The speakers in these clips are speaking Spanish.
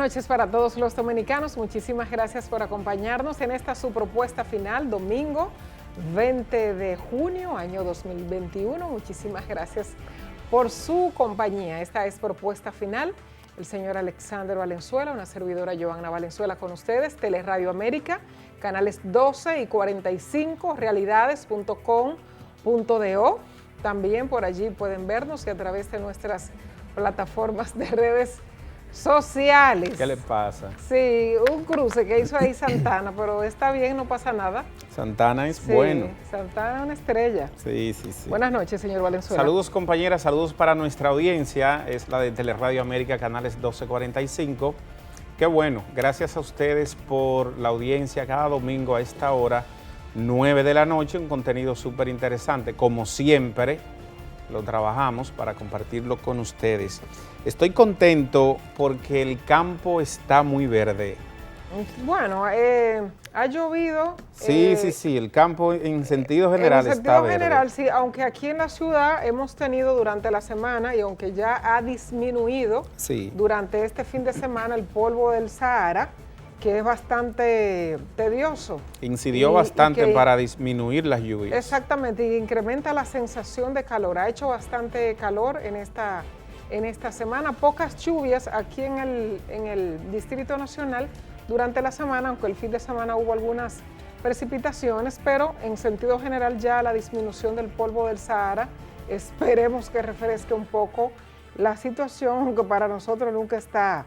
noches para todos los dominicanos. Muchísimas gracias por acompañarnos en esta su propuesta final, domingo 20 de junio, año 2021. Muchísimas gracias por su compañía. Esta es propuesta final. El señor Alexander Valenzuela, una servidora Joanna Valenzuela con ustedes, Teleradio América, canales 12 y 45, realidades.com.do. También por allí pueden vernos y a través de nuestras plataformas de redes sociales. ¿Qué le pasa? Sí, un cruce que hizo ahí Santana, pero está bien, no pasa nada. Santana es Sí, bueno. Santana es una estrella. Sí. Buenas noches, señor Valenzuela. Saludos, compañeras, saludos para nuestra audiencia. Es la de Teleradio América, canales 1245. Qué bueno, gracias a ustedes por la audiencia cada domingo a esta hora, 9 de la noche, un contenido súper interesante. Como siempre, lo trabajamos para compartirlo con ustedes. Estoy contento porque el campo está muy verde. Bueno, ha llovido. Sí, el campo en sentido general está verde. En sentido general, sí, aunque aquí en la ciudad hemos tenido durante la semana y aunque ya ha disminuido durante este fin de semana el polvo del Sahara, que es bastante tedioso. Incidió bastante para disminuir las lluvias. Exactamente, y incrementa la sensación de calor. Ha hecho bastante calor en esta semana. Pocas lluvias aquí en el Distrito Nacional durante la semana, aunque el fin de semana hubo algunas precipitaciones, pero en sentido general ya la disminución del polvo del Sahara, esperemos que refresque un poco la situación, aunque para nosotros nunca está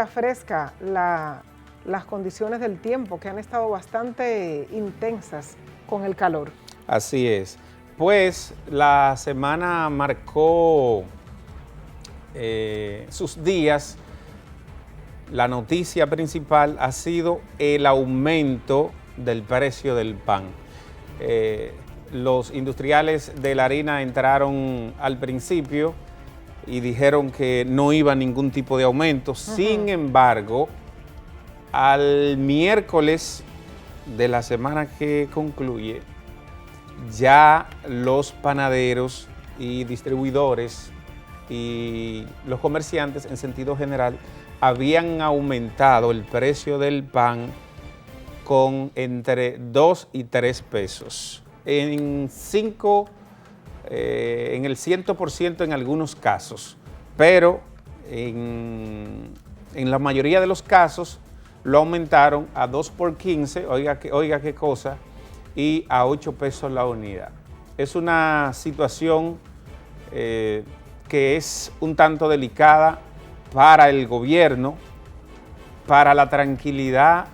fresca las condiciones del tiempo, que han estado bastante intensas con el calor. Así es. Pues la semana marcó sus días. La noticia principal ha sido el aumento del precio del pan. Los industriales de la harina entraron al principio y dijeron que no iba a ningún tipo de aumento. Sin embargo, al miércoles de la semana que concluye, ya los panaderos y distribuidores y los comerciantes en sentido general habían aumentado el precio del pan con entre 2 y 3 pesos. En el 100% en algunos casos, pero en la mayoría de los casos lo aumentaron a 2 por 15, oiga qué cosa, y a 8 pesos la unidad. Es una situación que es un tanto delicada para el gobierno, para la tranquilidad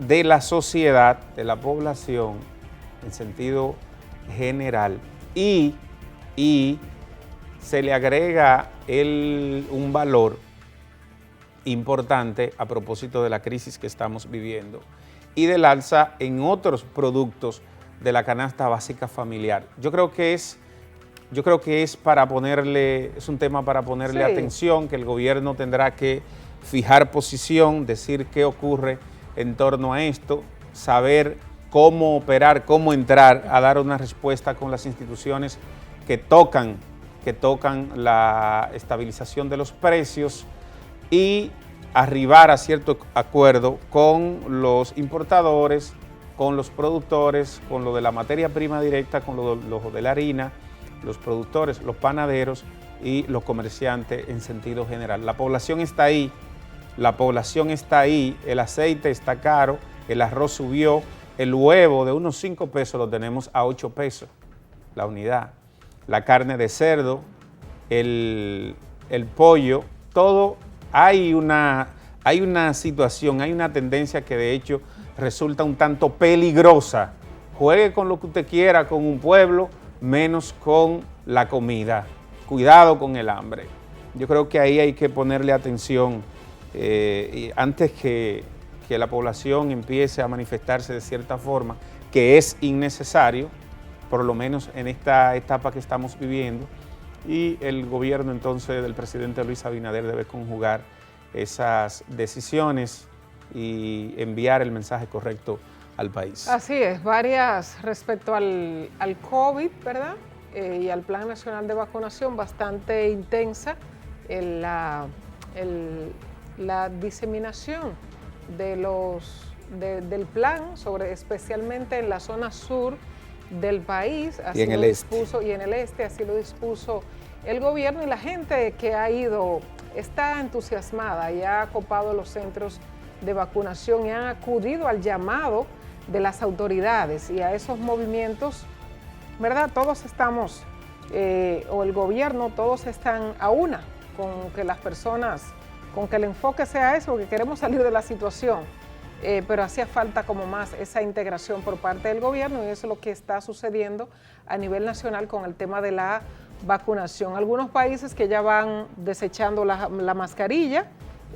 de la sociedad, de la población, en sentido general, y se le agrega un valor importante a propósito de la crisis que estamos viviendo y del alza en otros productos de la canasta básica familiar. Yo creo que es un tema para ponerle atención, que el gobierno tendrá que fijar posición, decir qué ocurre en torno a esto, saber cómo operar, cómo entrar a dar una respuesta con las instituciones que tocan la estabilización de los precios y arribar a cierto acuerdo con los importadores, con los productores, con lo de la materia prima directa, con lo de la harina, los productores, los panaderos y los comerciantes en sentido general. La población está ahí, el aceite está caro, el arroz subió, el huevo de unos 5 pesos lo tenemos a 8 pesos la unidad, la carne de cerdo, el pollo, todo hay una situación, hay una tendencia que de hecho resulta un tanto peligrosa. Juegue con lo que usted quiera con un pueblo, menos con la comida. Cuidado con el hambre. Yo creo que ahí hay que ponerle atención antes que la población empiece a manifestarse de cierta forma, que es innecesario, por lo menos en esta etapa que estamos viviendo, y el gobierno entonces del presidente Luis Abinader debe conjugar esas decisiones y enviar el mensaje correcto al país. Así es, varias respecto al COVID, ¿verdad? Y al Plan Nacional de Vacunación, bastante intensa la la diseminación del plan, especialmente en la zona sur del país, así y en el este. Y en el este, así lo dispuso el gobierno, y la gente que está entusiasmada y ha copado los centros de vacunación y han acudido al llamado de las autoridades y a esos movimientos, ¿verdad? Todos estamos, o el gobierno, todos están a una con que las personas, con que el enfoque sea eso, porque queremos salir de la situación, pero hacía falta como más esa integración por parte del gobierno, y eso es lo que está sucediendo a nivel nacional con el tema de la vacunación. Algunos países que ya van desechando la mascarilla.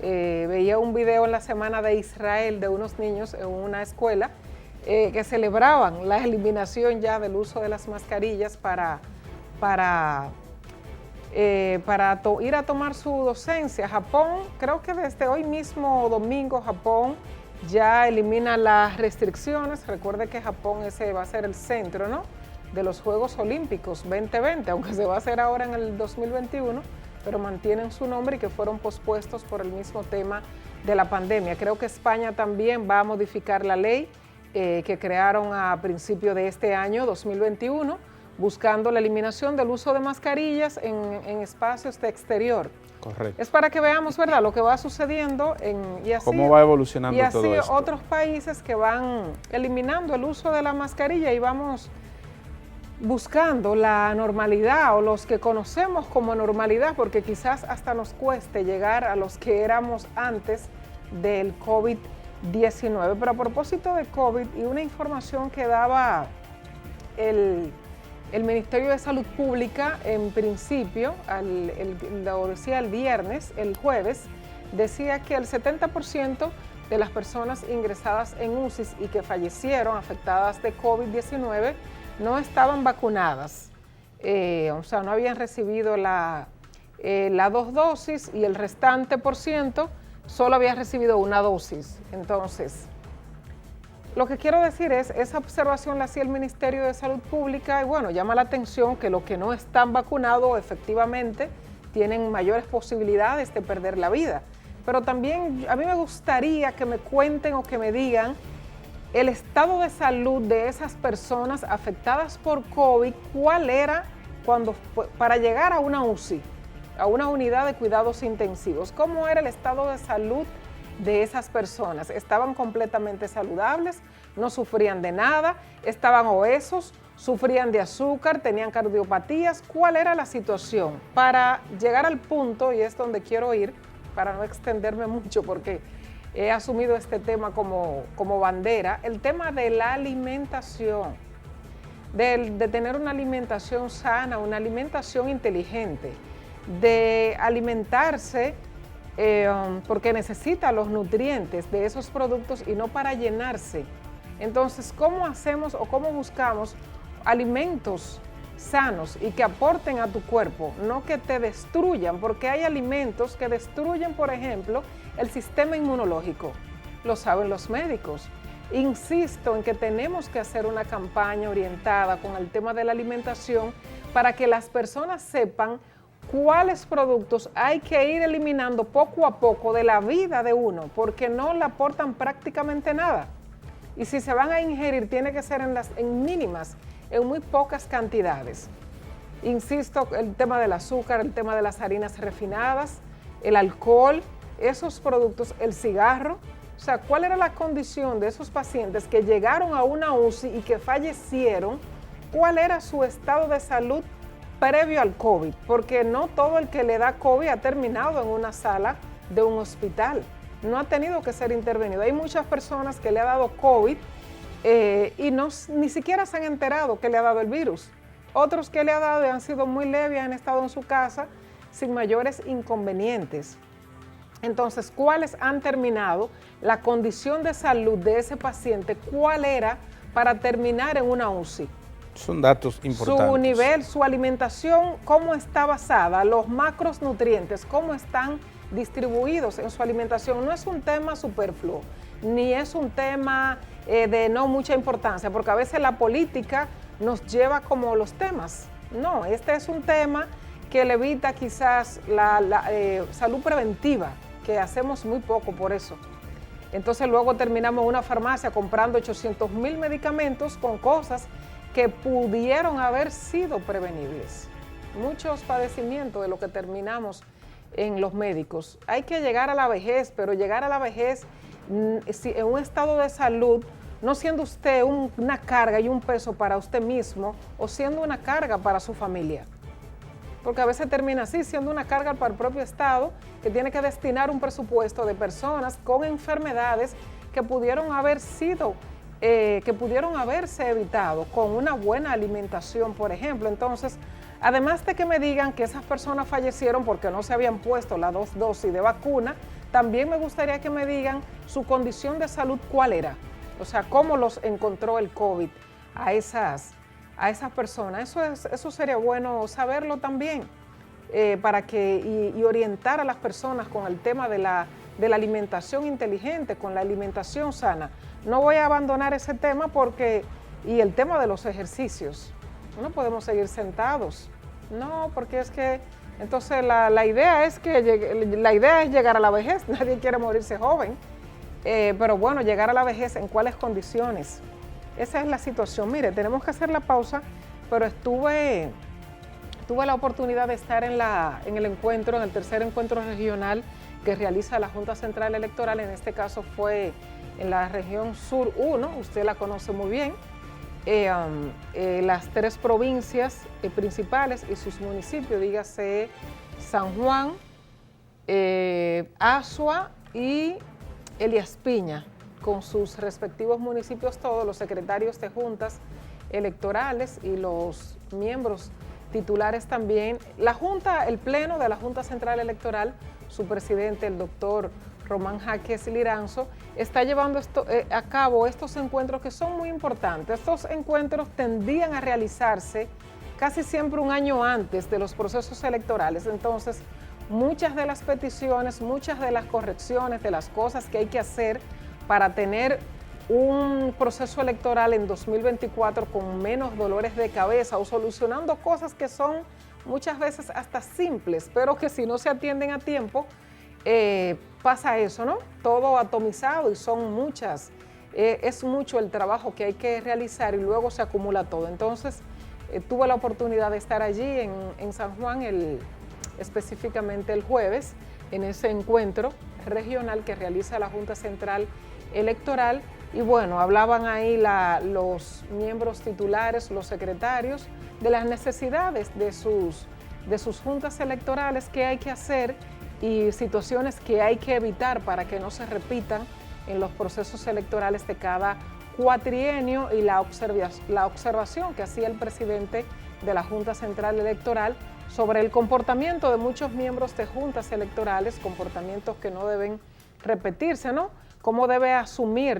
Veía un video en la semana de Israel de unos niños en una escuela que celebraban la eliminación ya del uso de las mascarillas para ir a tomar su docencia. Japón, creo que desde hoy mismo domingo, Japón ya elimina las restricciones. Recuerde que Japón ese va a ser el centro, ¿no?, de los Juegos Olímpicos 2020, aunque se va a hacer ahora en el 2021, pero mantienen su nombre y que fueron pospuestos por el mismo tema de la pandemia. Creo que España también va a modificar la ley que crearon a principio de este año, 2021, buscando la eliminación del uso de mascarillas en espacios de exterior. Correcto. Es para que veamos, ¿verdad?, lo que va sucediendo y así, cómo va evolucionando todo esto. Y así otros países que van eliminando el uso de la mascarilla y vamos buscando la normalidad, o los que conocemos como normalidad, porque quizás hasta nos cueste llegar a los que éramos antes del COVID-19. Pero a propósito de COVID, y una información que daba el Ministerio de Salud Pública en principio, lo decía el jueves, decía que el 70% de las personas ingresadas en UCIs y que fallecieron afectadas de COVID-19 no estaban vacunadas, o sea, no habían recibido las 2 dosis, y el restante por ciento solo había recibido una dosis. Entonces, lo que quiero decir es, esa observación la hacía el Ministerio de Salud Pública, y bueno, llama la atención que los que no están vacunados efectivamente tienen mayores posibilidades de perder la vida. Pero también a mí me gustaría que me cuenten o que me digan el estado de salud de esas personas afectadas por COVID, cuál era para llegar a una UCI, a una unidad de cuidados intensivos. ¿Cómo era el estado de salud de esas personas? ¿Estaban completamente saludables? ¿No sufrían de nada? ¿Estaban obesos? ¿Sufrían de azúcar? ¿Tenían cardiopatías? ¿Cuál era la situación? Para llegar al punto, y es donde quiero ir, para no extenderme mucho porque he asumido este tema como bandera, el tema de la alimentación, de tener una alimentación sana, una alimentación inteligente, de alimentarse porque necesita los nutrientes de esos productos y no para llenarse. Entonces, ¿cómo hacemos o cómo buscamos alimentos sanos y que aporten a tu cuerpo, no que te destruyan? Porque hay alimentos que destruyen, por ejemplo, el sistema inmunológico. Lo saben los médicos. Insisto en que tenemos que hacer una campaña orientada con el tema de la alimentación para que las personas sepan cuáles productos hay que ir eliminando poco a poco de la vida de uno, porque no le aportan prácticamente nada. Y si se van a ingerir, tiene que ser en mínimas, en muy pocas cantidades. Insisto, el tema del azúcar, el tema de las harinas refinadas, el alcohol, esos productos, el cigarro. O sea, ¿cuál era la condición de esos pacientes que llegaron a una UCI y que fallecieron? ¿Cuál era su estado de salud previo al COVID? Porque no todo el que le da COVID ha terminado en una sala de un hospital. No ha tenido que ser intervenido. Hay muchas personas que le ha dado COVID y ni siquiera se han enterado que le ha dado el virus. Otros que le ha dado y han sido muy leves, han estado en su casa sin mayores inconvenientes. Entonces, ¿cuáles han terminado? La condición de salud de ese paciente, ¿cuál era para terminar en una UCI? Son datos importantes. Su nivel, su alimentación, ¿cómo está basada? Los macronutrientes, ¿cómo están distribuidos en su alimentación? No es un tema superfluo, ni es un tema de no mucha importancia, porque a veces la política nos lleva como los temas. No, este es un tema que le evita quizás la salud preventiva, que hacemos muy poco por eso. Entonces luego terminamos en una farmacia comprando 800,000 medicamentos con cosas que pudieron haber sido prevenibles. Muchos padecimientos de lo que terminamos en los médicos. Hay que llegar a la vejez, pero llegar a la vejez en un estado de salud, no siendo usted una carga y un peso para usted mismo o siendo una carga para su familia. Porque a veces termina así, siendo una carga para el propio Estado, que tiene que destinar un presupuesto de personas con enfermedades que pudieron haberse evitado con una buena alimentación, por ejemplo. Entonces, además de que me digan que esas personas fallecieron porque no se habían puesto las 2 dosis de vacuna, también me gustaría que me digan su condición de salud, cuál era. O sea, cómo los encontró el COVID a esas personas. Eso sería bueno saberlo también, para que y orientar a las personas con el tema de la alimentación inteligente, con la alimentación sana. No voy a abandonar ese tema y el tema de los ejercicios. No podemos seguir sentados, no, porque es que entonces la idea es llegar a la vejez. Nadie quiere morirse joven, pero bueno, llegar a la vejez, ¿en cuáles condiciones? Esa es la situación. Mire, tenemos que hacer la pausa, pero tuve la oportunidad de estar en el tercer encuentro regional que realiza la Junta Central Electoral. En este caso fue en la región Sur 1, usted la conoce muy bien, las 3 provincias principales y sus municipios, dígase San Juan, Azua y Elías Piña, con sus respectivos municipios, todos los secretarios de juntas electorales y los miembros titulares también. El pleno de la Junta Central Electoral, su presidente, el doctor Román Jaques Liranzo, está llevando a cabo estos encuentros que son muy importantes. Estos encuentros tendían a realizarse casi siempre un año antes de los procesos electorales. Entonces, muchas de las peticiones, muchas de las correcciones, de las cosas que hay que hacer para tener un proceso electoral en 2024 con menos dolores de cabeza o solucionando cosas que son muchas veces hasta simples, pero que si no se atienden a tiempo, pasa eso, ¿no? Todo atomizado y son muchas, es mucho el trabajo que hay que realizar y luego se acumula todo. Entonces, tuve la oportunidad de estar allí en San Juan, específicamente el jueves, en ese encuentro regional que realiza la Junta Central Electoral, y bueno, hablaban ahí los miembros titulares, los secretarios, de las necesidades de sus juntas electorales, qué hay que hacer y situaciones que hay que evitar para que no se repitan en los procesos electorales de cada cuatrienio, y la observación que hacía el presidente de la Junta Central Electoral sobre el comportamiento de muchos miembros de juntas electorales, comportamientos que no deben repetirse, ¿no? Cómo debe asumir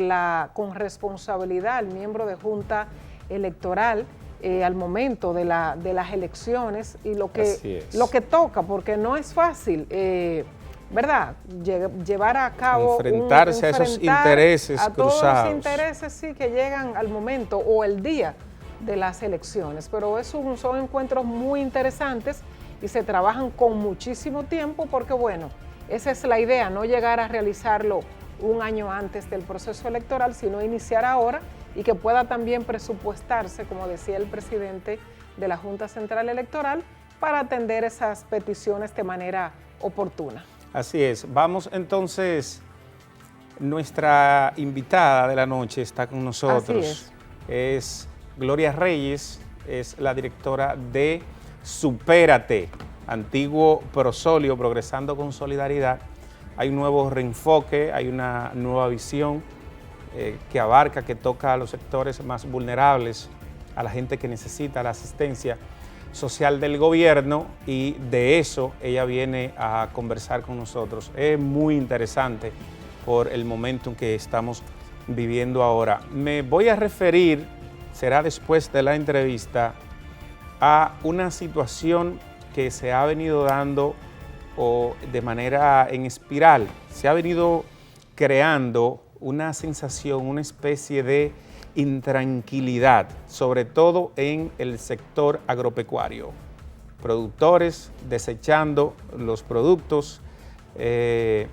con responsabilidad el miembro de junta electoral al momento de las elecciones y lo que toca, porque no es fácil, ¿verdad? Llevar a cabo enfrentarse a esos intereses a cruzados. Todos los intereses, sí, que llegan al momento o el día de las elecciones, pero son encuentros muy interesantes y se trabajan con muchísimo tiempo porque, bueno, esa es la idea, no llegar a realizarlo un año antes del proceso electoral, sino iniciar ahora y que pueda también presupuestarse, como decía el presidente de la Junta Central Electoral, para atender esas peticiones de manera oportuna. Así es. Vamos entonces, nuestra invitada de la noche está con nosotros. Es Gloria Reyes, es la directora de Supérate, antiguo Prosolio, Progresando con Solidaridad. Hay un nuevo reenfoque, hay una nueva visión que abarca, que toca a los sectores más vulnerables, a la gente que necesita la asistencia social del gobierno, y de eso ella viene a conversar con nosotros. Es muy interesante por el momento en que estamos viviendo ahora. Me voy a referir, será después de la entrevista, a una situación que se ha venido dando de manera en espiral. Se ha venido creando una sensación, una especie de intranquilidad, sobre todo en el sector agropecuario, productores desechando los productos,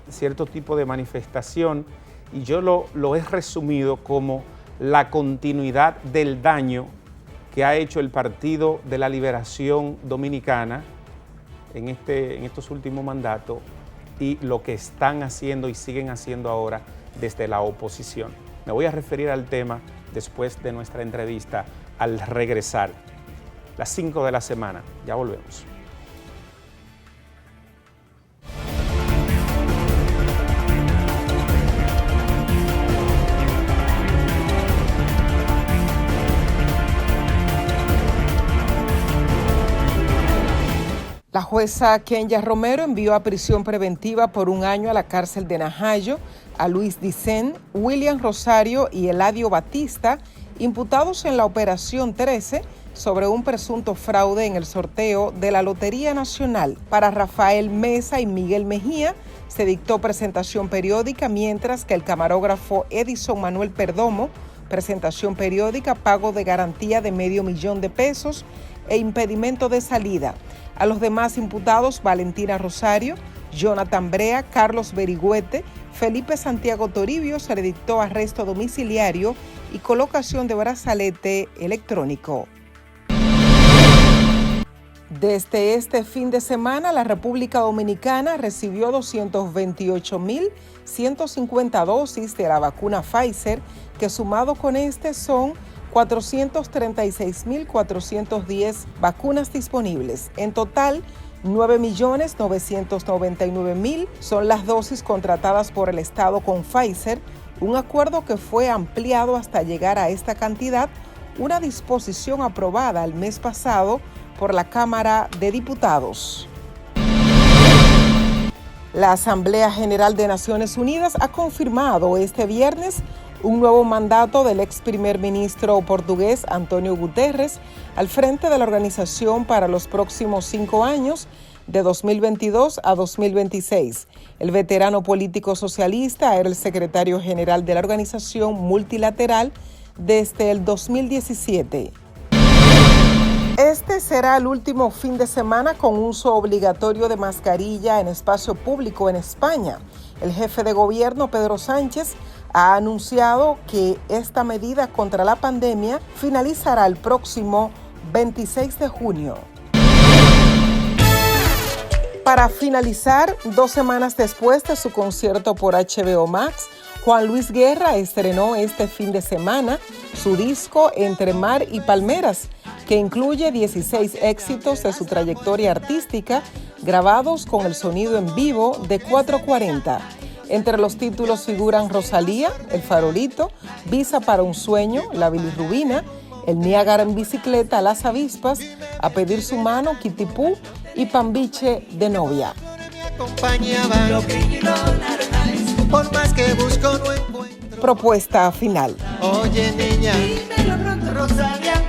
cierto tipo de manifestación, y yo lo he resumido como la continuidad del daño que ha hecho el Partido de la Liberación Dominicana en estos últimos mandatos y lo que están haciendo y siguen haciendo ahora desde la oposición. Me voy a referir al tema después de nuestra entrevista al regresar. Las 5 de la semana. Ya volvemos. La jueza Kenya Romero envió a prisión preventiva por 1 año a la cárcel de Najayo a Luis Dicen, William Rosario y Eladio Batista, imputados en la Operación 13 sobre un presunto fraude en el sorteo de la Lotería Nacional. Para Rafael Mesa y Miguel Mejía se dictó presentación periódica, mientras que el camarógrafo Edison Manuel Perdomo, presentación periódica, pago de garantía de $500,000 e impedimento de salida. A los demás imputados, Valentina Rosario, Jonathan Brea, Carlos Berigüete, Felipe Santiago Toribio, se le dictó arresto domiciliario y colocación de brazalete electrónico. Desde este fin de semana, la República Dominicana recibió 228.150 dosis de la vacuna Pfizer, que sumado con son 436.410 vacunas disponibles. En total, 9.999.000 son las dosis contratadas por el Estado con Pfizer, un acuerdo que fue ampliado hasta llegar a esta cantidad, una disposición aprobada el mes pasado por la Cámara de Diputados. La Asamblea General de Naciones Unidas ha confirmado este viernes un nuevo mandato del ex primer ministro portugués António Guterres al frente de la organización para los próximos 5 años, de 2022 a 2026. El veterano político socialista era el secretario general de la organización multilateral desde el 2017. Este será el último fin de semana con uso obligatorio de mascarilla en espacio público en España. El jefe de gobierno, Pedro Sánchez, ha anunciado que esta medida contra la pandemia finalizará el próximo 26 de junio. Para finalizar, 2 semanas después de su concierto por HBO Max, Juan Luis Guerra estrenó este fin de semana su disco Entre Mar y Palmeras, que incluye 16 éxitos de su trayectoria artística grabados con el sonido en vivo de 440. Entre los títulos figuran Rosalía, El Farolito, Visa para un Sueño, La Bilirrubina, El Niágara en Bicicleta, Las Avispas, A Pedir Su Mano, Kitipú y Pambiche de Novia. Propuesta final. Oye niña, dímelo pronto, Rosalía.